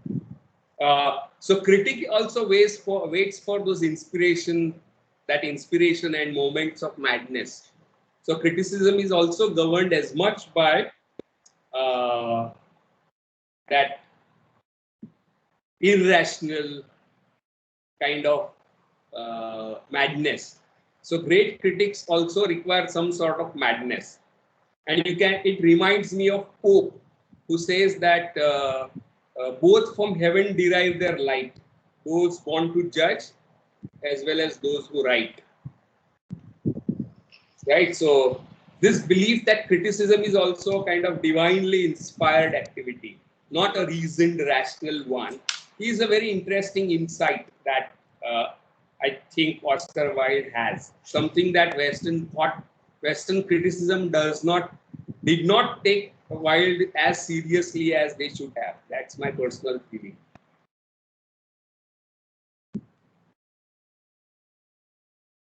So critic also waits for those that inspiration and moments of madness. So criticism is also governed as much by that irrational kind of madness. So great critics also require some sort of madness. And it reminds me of Pope, who says that both from heaven derive their light, those born to judge as well as those who write. Right? So this belief that criticism is also kind of divinely inspired activity, not a reasoned, rational one, is a very interesting insight that I think Oscar Wilde has. Something that Western criticism did not take Wilde as seriously as they should have. That's my personal feeling.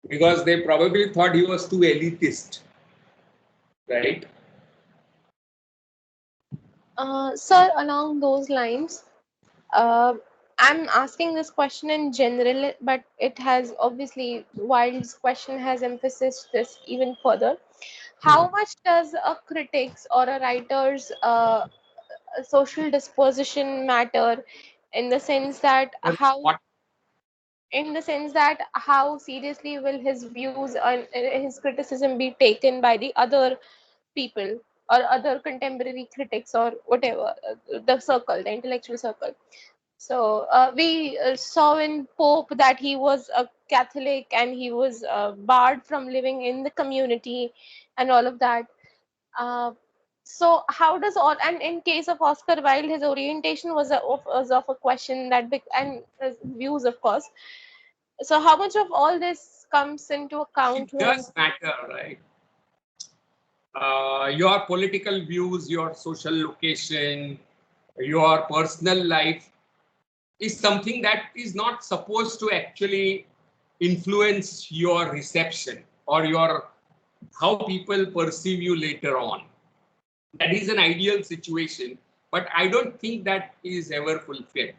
Because they probably thought he was too elitist, right?
Sir, along those lines, uh, I'm asking this question in general, but it has obviously Wilde's question has emphasized this even further. How much does a critic's or a writer's social disposition matter, in the sense that
What
how seriously will his views and his criticism be taken by the other people or other contemporary critics or whatever, the intellectual circle. So we saw in Pope that he was a Catholic and he was barred from living in the community and all of that. Uh, so how does all, and in case of Oscar Wilde, his orientation was of a question that and his views, of course. So how much of all this comes into
It
account when?
does matter, right? Your political views, your social location, your personal life is something that is not supposed to actually influence your reception or your how people perceive you later on. That is an ideal situation, but I don't think that is ever fulfilled.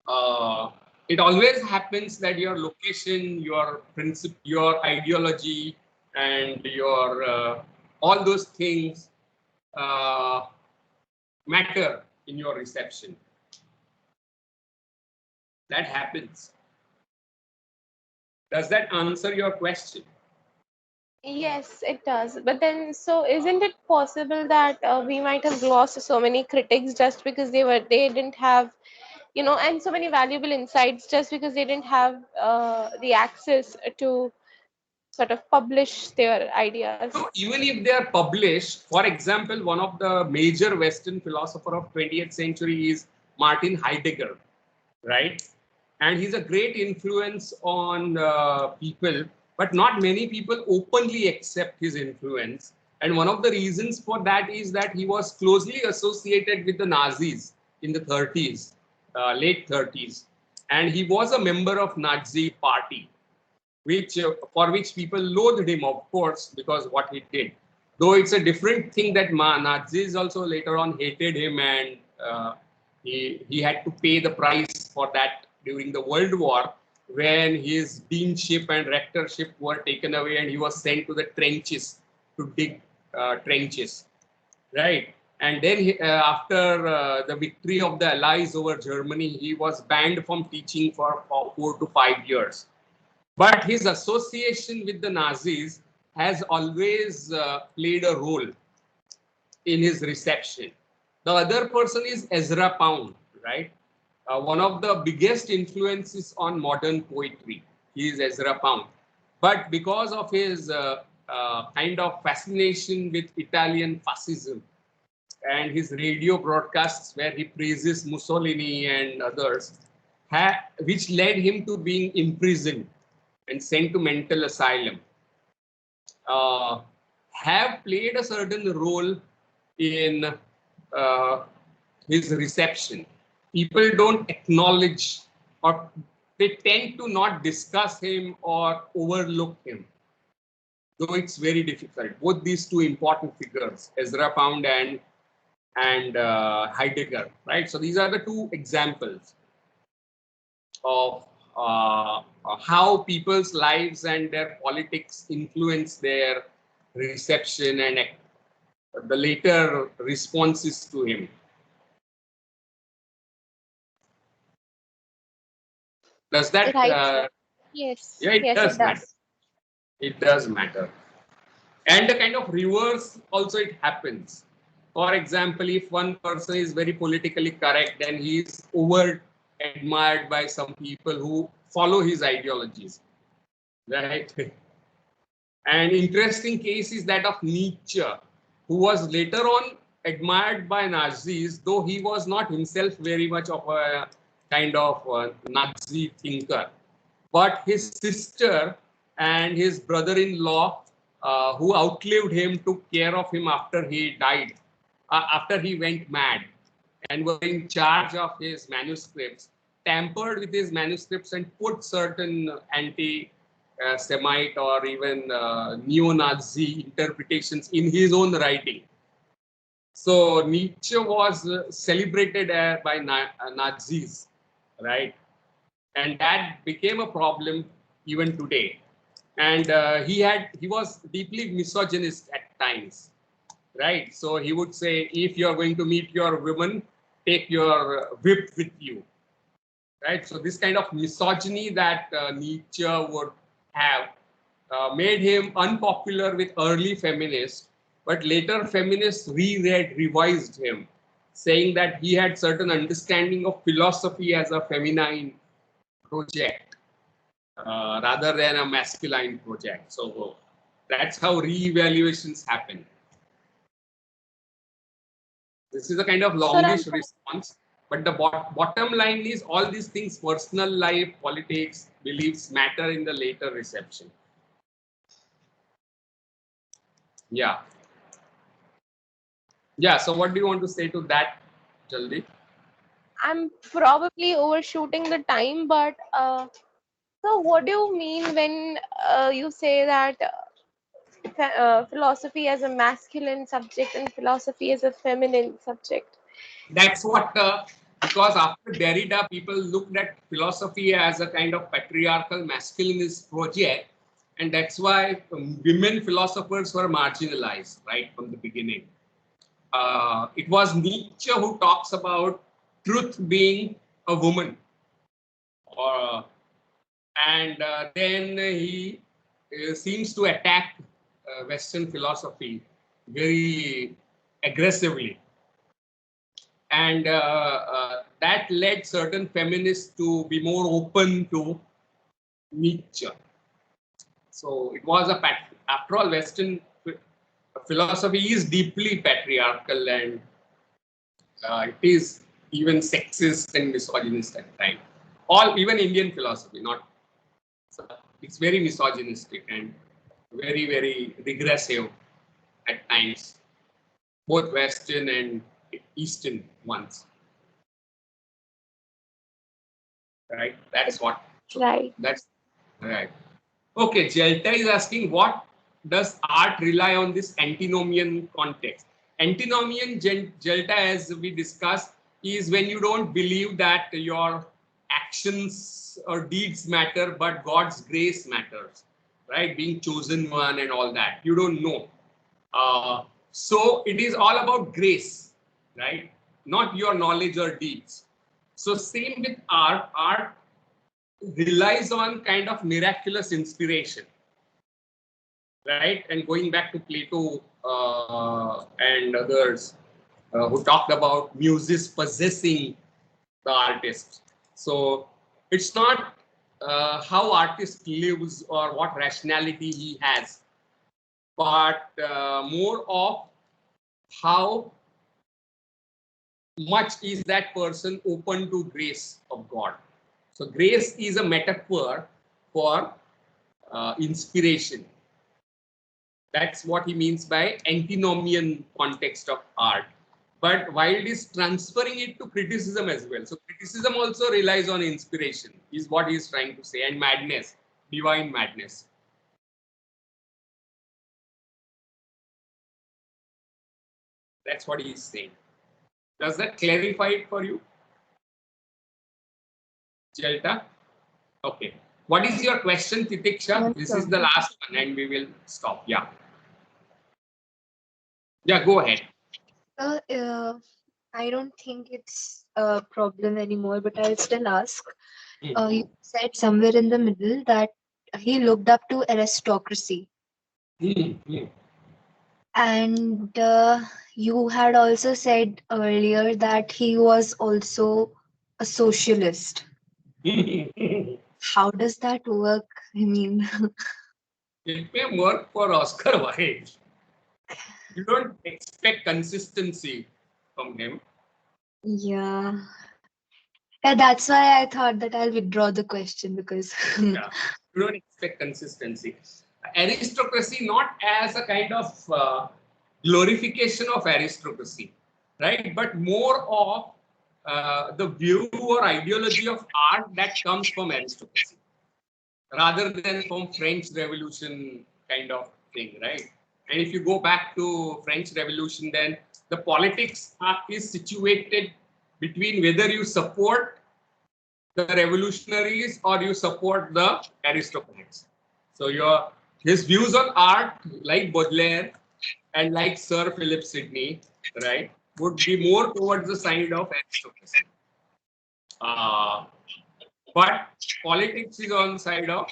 Uh, it always happens that your location, your principle, your ideology, and your all those things uh, matter in your reception. That happens. Does that answer your question?
Yes, it does. But then, so isn't it possible that we might have lost so many critics just because they didn't have, and so many valuable insights just because they didn't have the access to sort of publish their ideas?
So even if they are published, for example, one of the major Western philosopher of 20th century is Martin Heidegger, right? And he's a great influence on people, but not many people openly accept his influence. And one of the reasons for that is that he was closely associated with the Nazis in the 30s, late 30s, and he was a member of Nazi party, which for which people loathed him, of course, because what he did. Though it's a different thing that Nazis also later on hated him, and he had to pay the price for that during the World War, when his deanship and rectorship were taken away, and he was sent to the trenches to dig trenches, right? And then after the victory of the Allies over Germany, he was banned from teaching for 4 to 5 years. But his association with the Nazis has always played a role in his reception. The other person is Ezra Pound, right? One of the biggest influences on modern poetry. He is Ezra Pound. But because of his kind of fascination with Italian fascism and his radio broadcasts where he praises Mussolini and others, which led him to being imprisoned and sent to mental asylum, uh, have played a certain role in uh, his reception. People don't acknowledge, or they tend to not discuss him or overlook him, though it's very difficult. Both these two important figures, Ezra Pound and Heidegger, right? So these are the two examples of how people's lives and their politics influence their reception and the later responses to him. Does that?
Right, sir. Yes,
Yeah, it
yes, it
does matter.
does.
It does matter. And the kind of reverse also it happens. For example, if one person is very politically correct, then he is over admired by some people who follow his ideologies, right? An interesting case is that of Nietzsche, who was later on admired by Nazis, though he was not himself very much of a kind of Nazi thinker. But his sister and his brother-in-law, who outlived him, took care of him after he died, after he went mad, and were in charge of his manuscripts, tampered with his manuscripts and put certain anti-Semite or even neo-Nazi interpretations in his own writing. So Nietzsche was celebrated by Nazis, right? And that became a problem even today. And he was deeply misogynist at times, right? So he would say, if you're going to meet your woman, take your whip with you, right? So this kind of misogyny that Nietzsche would have made him unpopular with early feminists, but later feminists reread, revised him saying that he had certain understanding of philosophy as a feminine project rather than a masculine project. So that's how re-evaluations happen. This is a kind of longish response, but the bottom line is all these things, personal life, politics, beliefs, matter in the later reception. Yeah. Yeah. So what do you want to say to that, Jaldi?
I'm probably overshooting the time, but so what do you mean when you say that philosophy as a masculine subject and philosophy as a feminine subject?
That's what, because after Derrida, people looked at philosophy as a kind of patriarchal masculinist project. And that's why women philosophers were marginalized right from the beginning. It was Nietzsche who talks about truth being a woman. And then he seems to attack Western philosophy very aggressively. And that led certain feminists to be more open to Nietzsche. So it was after all, Western philosophy is deeply patriarchal, and it is even sexist and misogynist at times. Even Indian philosophy, not, so it's very misogynistic and very, very regressive at times, both Western and Eastern ones. Right? That's what.
Right.
That's right. Okay, Jelta is asking, what does art rely on this antinomian context? Antinomian, Jelta, as we discussed, is when you don't believe that your actions or deeds matter, but God's grace matters, right? Being chosen one and all that. You don't know. So it is all about grace, right? Not your knowledge or deeds. So same with art. Art relies on kind of miraculous inspiration, right? And going back to Plato and others who talked about muses possessing the artist. So it's not how artist lives or what rationality he has, but more of how much is that person open to grace of God. So grace is a metaphor for inspiration. That's what he means by antinomian context of art. But Wilde is transferring it to criticism as well. So criticism also relies on inspiration, is what he's trying to say, and madness, divine madness. That's what he's saying. Does that clarify it for you, Jelta? Okay. What is your question, Titiksha?
Yes,
This
sir.
is the last one and we will stop. Yeah. Yeah, go ahead.
I don't think it's a problem anymore, but I'll still ask. You said somewhere in the middle that he looked up to aristocracy. And you had also said earlier that he was also a socialist. How does that work? I mean,
It may work for Oscar Wilde. You don't expect consistency from him.
yeah. Yeah, that's why I thought that I'll withdraw the question because
Yeah. You don't expect consistency. Aristocracy not as a kind of glorification of aristocracy, right? But more of the view or ideology of art that comes from aristocracy, rather than from French Revolution kind of thing, right? And if you go back to French Revolution, then the politics is situated between whether you support the revolutionaries or you support the aristocrats. So his views on art, like Baudelaire and like Sir Philip Sidney, right, would be more towards the side of aristocracy. But politics is on the side of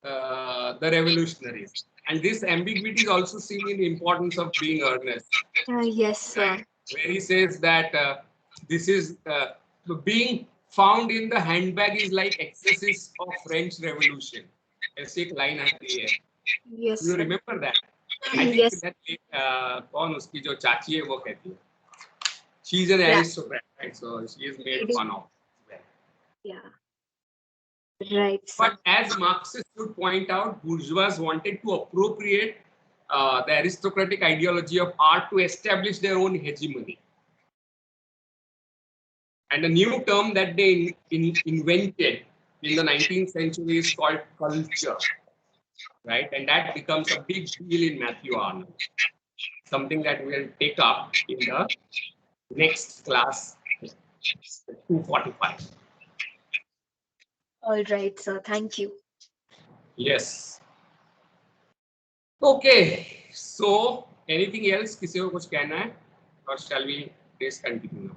the revolutionaries. And this ambiguity is also seen in the importance of being earnest.
yes, sir.
where he says that this is being found in the handbag is like excesses of French Revolution. ऐसी एक line आती है.
Yes,
You
sir.
remember that? I think
Yes.
that कौन उसकी जो चाची है वो कहती है. She is an
Yeah.
aristocrat, right? So she is made fun of.
Yeah. Right, sir.
But as Marxists would point out, bourgeois wanted to appropriate the aristocratic ideology of art to establish their own hegemony. And a new term that they invented in the 19th century is called culture, right? And that becomes a big deal in Matthew Arnold, something that we'll take up in the next class, 245.
All right, sir. Thank you.
Yes. Okay. So, anything else? किसी को कुछ कहना है? Or shall we discontinue?